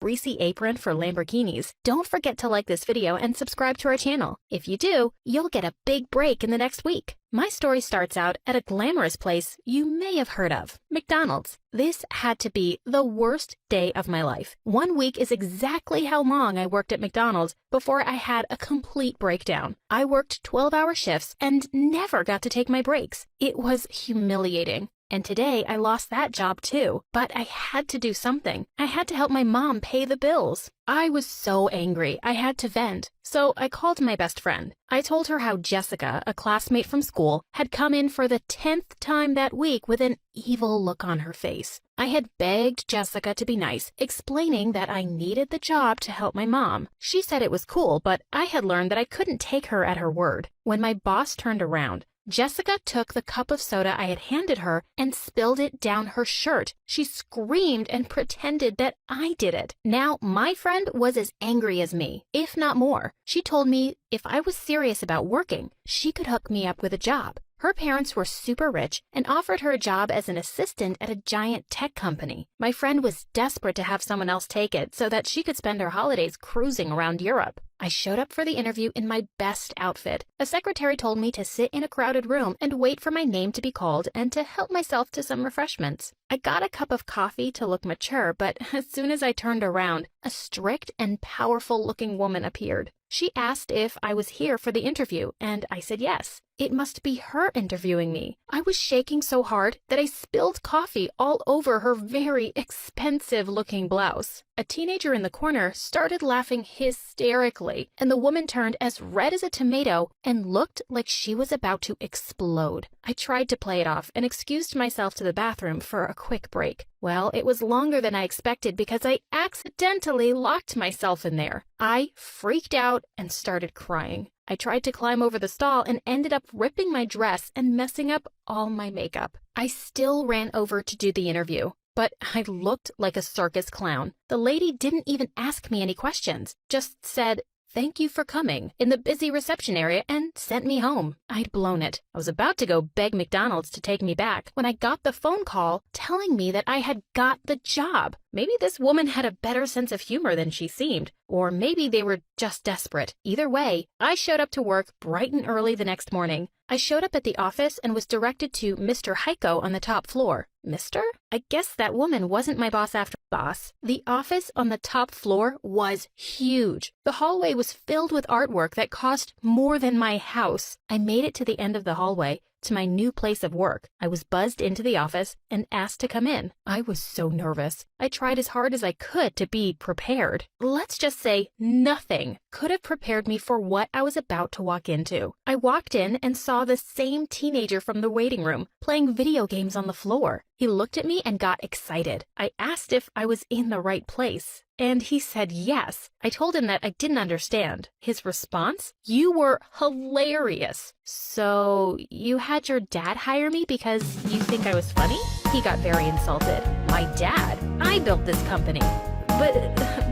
greasy apron for Lamborghinis, don't forget to like this video and subscribe to our channel. If you do, you'll get a big break in the next week. My story starts out at a glamorous place you may have heard of, McDonald's. This had to be the worst day of my life. 1 week is exactly how long I worked at McDonald's before I had a complete breakdown. I worked 12-hour shifts and never got to take my breaks. It was humiliating. And today I lost that job too, but I had to do something. I had to help my mom pay the bills. I was so angry, I had to vent. So I called my best friend. I told her how Jessica, a classmate from school, had come in for the 10th time that week with an evil look on her face. I had begged Jessica to be nice, explaining that I needed the job to help my mom. She said it was cool, but I had learned that I couldn't take her at her word. When my boss turned around, Jessica took the cup of soda I had handed her and spilled it down her shirt. She screamed and pretended that I did it. Now, my friend was as angry as me, if not more. She told me if I was serious about working, she could hook me up with a job. Her parents were super rich and offered her a job as an assistant at a giant tech company. My friend was desperate to have someone else take it so that she could spend her holidays cruising around Europe. I showed up for the interview in my best outfit. A secretary told me to sit in a crowded room and wait for my name to be called and to help myself to some refreshments. I got a cup of coffee to look mature, but as soon as I turned around, a strict and powerful-looking woman appeared. She asked if I was here for the interview, and I said yes. It must be her interviewing me. I was shaking so hard that I spilled coffee all over her very expensive-looking blouse. A teenager in the corner started laughing hysterically, and the woman turned as red as a tomato and looked like she was about to explode. I tried to play it off and excused myself to the bathroom for a quick break. Well, it was longer than I expected because I accidentally locked myself in there. I freaked out and started crying. I tried to climb over the stall and ended up ripping my dress and messing up all my makeup. I still ran over to do the interview, but I looked like a circus clown. The lady didn't even ask me any questions, just said, "Thank you for coming," in the busy reception area and sent me home. I'd blown it. I was about to go beg McDonald's to take me back when I got the phone call telling me that I had got the job. Maybe this woman had a better sense of humor than she seemed, or maybe they were just desperate. Either way, I showed up to work bright and early the next morning. I showed up at the office and was directed to Mr. Heiko on the top floor. Mister? I guess that woman wasn't my boss after boss. The office on the top floor was huge. The hallway was filled with artwork that cost more than my house. I made it to the end of the hallway, to my new place of work. I was buzzed into the office and asked to come in. I was so nervous. I tried as hard as I could to be prepared. Let's just say nothing could have prepared me for what I was about to walk into. I walked in and saw the same teenager from the waiting room playing video games on the floor. He looked at me and got excited. I asked if I was in the right place, and he said yes. I told him that I didn't understand. His response? "You were hilarious. So you had your dad hire me because you think I was funny?" He got very insulted. "My dad? I built this company."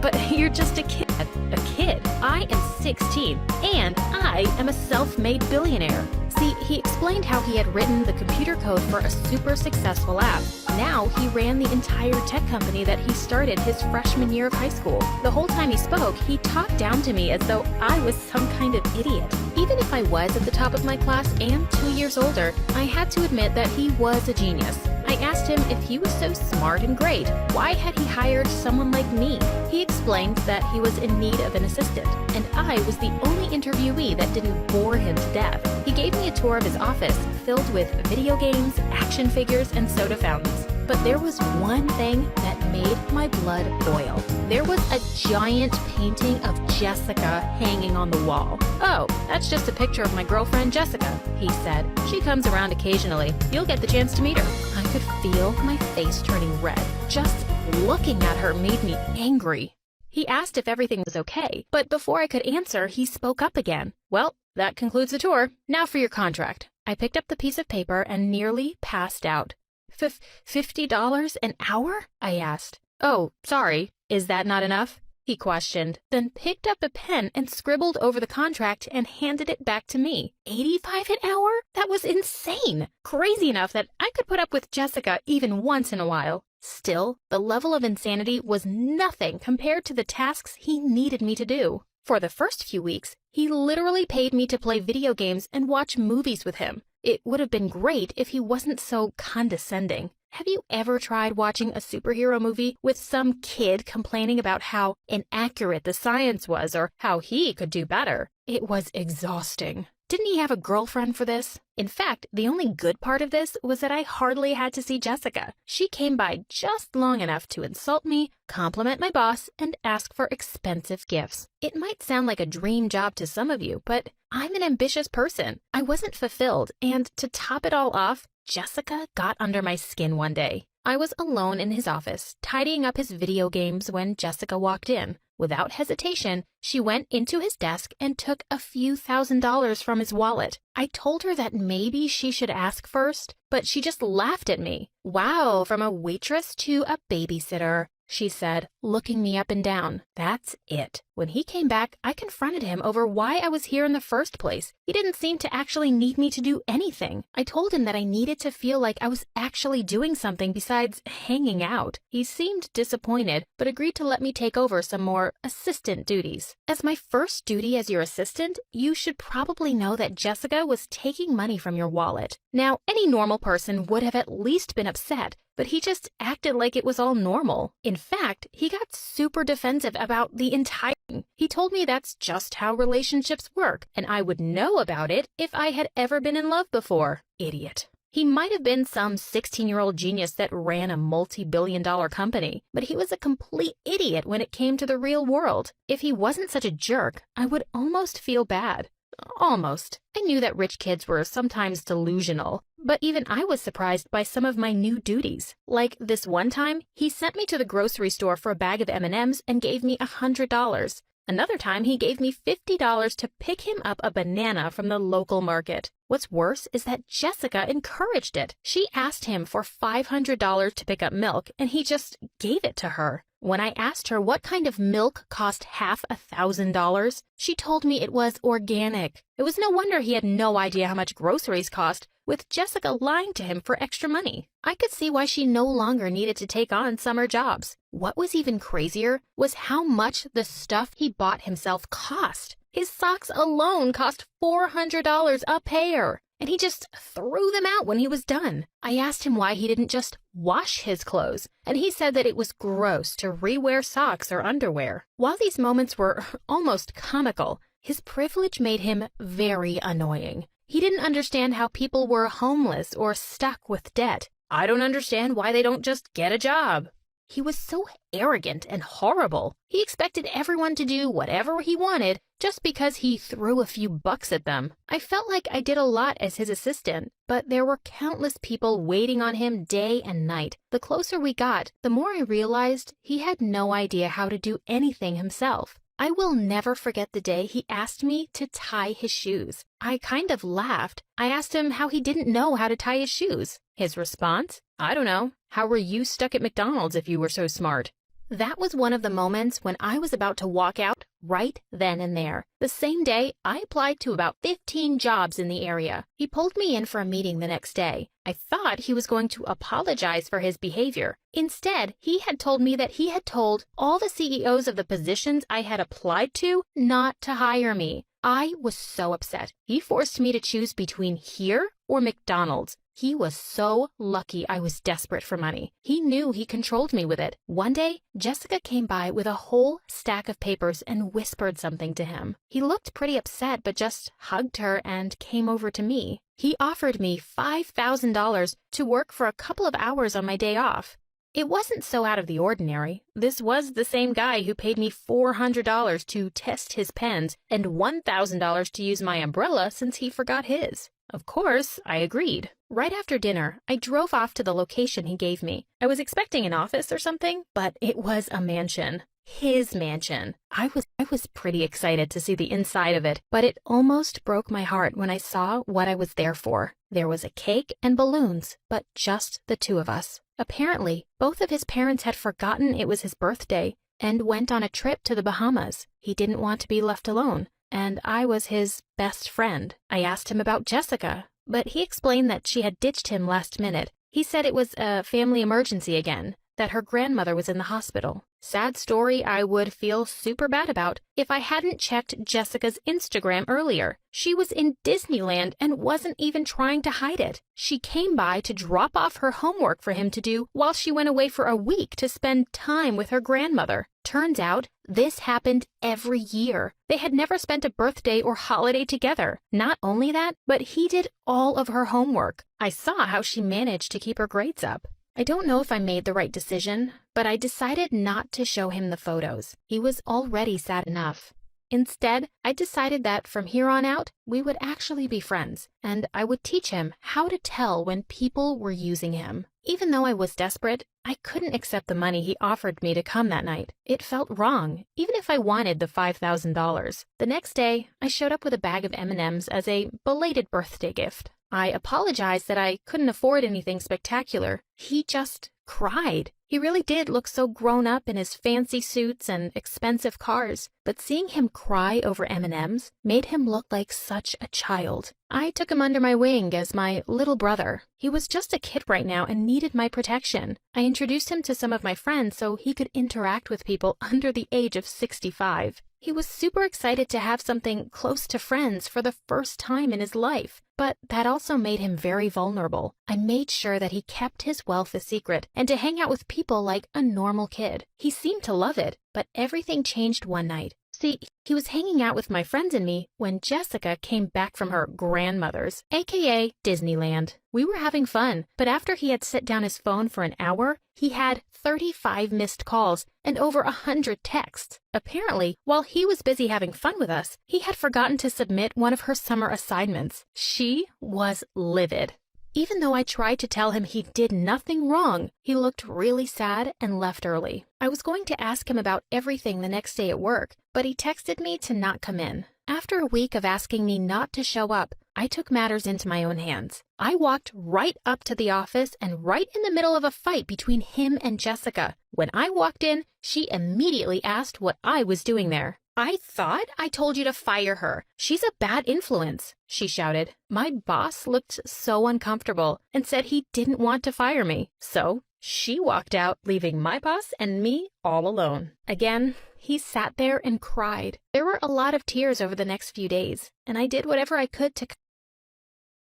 But you're just a kid. A kid? I am 16, and I am a self-made billionaire. See, he explained how he had written the computer code for a super successful app. Now he ran the entire tech company that he started his freshman year of high school. The whole time he spoke, he talked down to me as though I was some kind of idiot. Even if I was at the top of my class and 2 years older, I had to admit that he was a genius. I asked him if he was so smart and great, why had he hired someone like me? He explained that he was in need of an assistant, and I was the only interviewee that didn't bore him to death. He gave me a tour of his office filled with video games, action figures, and soda fountains. But there was one thing that made my blood boil. There was a giant painting of Jessica hanging on the wall. "Oh, that's just a picture of my girlfriend Jessica," he said. "She comes around occasionally. You'll get the chance to meet her." I could feel my face turning red. Just looking at her made me angry. He asked if everything was okay, but before I could answer, he spoke up again. "Well, that concludes the tour. Now for your contract." I picked up the piece of paper and nearly passed out. $50 an hour? I asked. "Oh, sorry. Is that not enough?" he questioned, then picked up a pen and scribbled over the contract and handed it back to me. $85 an hour? That was insane. Crazy enough that I could put up with Jessica even once in a while. Still, the level of insanity was nothing compared to the tasks he needed me to do. For the first few weeks, he literally paid me to play video games and watch movies with him. It would have been great if he wasn't so condescending. Have you ever tried watching a superhero movie with some kid complaining about how inaccurate the science was or how he could do better? It was exhausting. Didn't he have a girlfriend for this? In fact, the only good part of this was that I hardly had to see Jessica. She came by just long enough to insult me, compliment my boss, and ask for expensive gifts. It might sound like a dream job to some of you, but I'm an ambitious person. I wasn't fulfilled, and to top it all off, Jessica got under my skin one day. I was alone in his office, tidying up his video games when Jessica walked in. Without hesitation, she went into his desk and took a few $1,000s from his wallet. I told her that maybe she should ask first, but she just laughed at me. "Wow, from a waitress to a babysitter," she said, looking me up and down. That's it. When he came back, I confronted him over why I was here in the first place. He didn't seem to actually need me to do anything. I told him that I needed to feel like I was actually doing something besides hanging out. He seemed disappointed, but agreed to let me take over some more assistant duties. As my first duty as your assistant, you should probably know that Jessica was taking money from your wallet. Now, any normal person would have at least been upset, but he just acted like it was all normal. In fact, he got super defensive about the entire thing. He told me that's just how relationships work, and I would know about it if I had ever been in love before. Idiot. He might have been some 16-year-old genius that ran a multi-billion-dollar company, but he was a complete idiot when it came to the real world. If he wasn't such a jerk, I would almost feel bad. Almost. I knew that rich kids were sometimes delusional, but even I was surprised by some of my new duties. Like this one time, he sent me to the grocery store for a bag of M&Ms and gave me $100. Another time, he gave me $50 to pick him up a banana from the local market. What's worse is that Jessica encouraged it. She asked him for $500 to pick up milk, and he just gave it to her. When I asked her what kind of milk cost half $1,000, she told me it was organic. It was no wonder he had no idea how much groceries cost, with Jessica lying to him for extra money. I could see why she no longer needed to take on summer jobs. What was even crazier was how much the stuff he bought himself cost. His socks alone cost $400 a pair, and he just threw them out when he was done. I asked him why he didn't just wash his clothes, and he said that it was gross to rewear socks or underwear. While these moments were almost comical, his privilege made him very annoying. He didn't understand how people were homeless or stuck with debt. I don't understand why they don't just get a job. He was so arrogant and horrible. He expected everyone to do whatever he wanted just because he threw a few bucks at them. I felt like I did a lot as his assistant, but there were countless people waiting on him day and night. The closer we got, the more I realized he had no idea how to do anything himself. I will never forget the day he asked me to tie his shoes. I kind of laughed. I asked him how he didn't know how to tie his shoes. His response? I don't know. How were you stuck at McDonald's if you were so smart? That was one of the moments when I was about to walk out right then and there. The same day, I applied to about 15 jobs in the area. He pulled me in for a meeting the next day. I thought he was going to apologize for his behavior. Instead, he had told me that he had told all the CEOs of the positions I had applied to not to hire me. I was so upset. He forced me to choose between here or McDonald's. He was so lucky I was desperate for money. He knew he controlled me with it. One day, Jessica came by with a whole stack of papers and whispered something to him. He looked pretty upset, but just hugged her and came over to me. He offered me $5,000 to work for a couple of hours on my day off. It wasn't so out of the ordinary. This was the same guy who paid me $400 to test his pens and $1,000 to use my umbrella since he forgot his. Of course, I agreed. Right after dinner, I drove off to the location he gave me. I was expecting an office or something, but it was a mansion. His mansion. I was pretty excited to see the inside of it, but it almost broke my heart when I saw what I was there for. There was a cake and balloons, but just the two of us. Apparently, both of his parents had forgotten it was his birthday and went on a trip to the Bahamas. He didn't want to be left alone, and I was his best friend. I asked him about Jessica, but he explained that she had ditched him last minute. He said it was a family emergency again. that her grandmother was in the hospital. Sad story I would feel super bad about if I hadn't checked Jessica's Instagram earlier. She was in Disneyland and wasn't even trying to hide it. She came by to drop off her homework for him to do while she went away for a week to spend time with her grandmother. Turns out, this happened every year. They had never spent a birthday or holiday together. Not only that, but he did all of her homework. I saw how she managed to keep her grades up. I don't know if I made the right decision, but I decided not to show him the photos. He was already sad enough. Instead, I decided that from here on out, we would actually be friends, and I would teach him how to tell when people were using him. Even though I was desperate, I couldn't accept the money he offered me to come that night. It felt wrong, even if I wanted the $5,000. The next day, I showed up with a bag of M&Ms as a belated birthday gift. I apologized that I couldn't afford anything spectacular. He just cried. He really did look so grown up in his fancy suits and expensive cars, but seeing him cry over M&Ms made him look like such a child. I took him under my wing as my little brother. He was just a kid right now and needed my protection. I introduced him to some of my friends so he could interact with people under the age of 65. He was super excited to have something close to friends for the first time in his life, but that also made him very vulnerable. I made sure that he kept his wealth a secret and to hang out with people like a normal kid. He seemed to love it, but everything changed one night. See, he was hanging out with my friends and me when Jessica came back from her grandmother's, aka Disneyland. We were having fun, but after he had set down his phone for an hour, he had 35 missed calls and over 100 texts. Apparently, while he was busy having fun with us, he had forgotten to submit one of her summer assignments. She was livid. Even though I tried to tell him he did nothing wrong, he looked really sad and left early. I was going to ask him about everything the next day at work, but he texted me to not come in. After a week of asking me not to show up, I took matters into my own hands. I walked right up to the office and right in the middle of a fight between him and Jessica. When I walked in, she immediately asked what I was doing there. "I thought I told you to fire her. She's a bad influence," she shouted. My boss looked so uncomfortable and said he didn't want to fire me. So she walked out, leaving my boss and me all alone. Again, he sat there and cried. There were a lot of tears over the next few days, and I did whatever I could to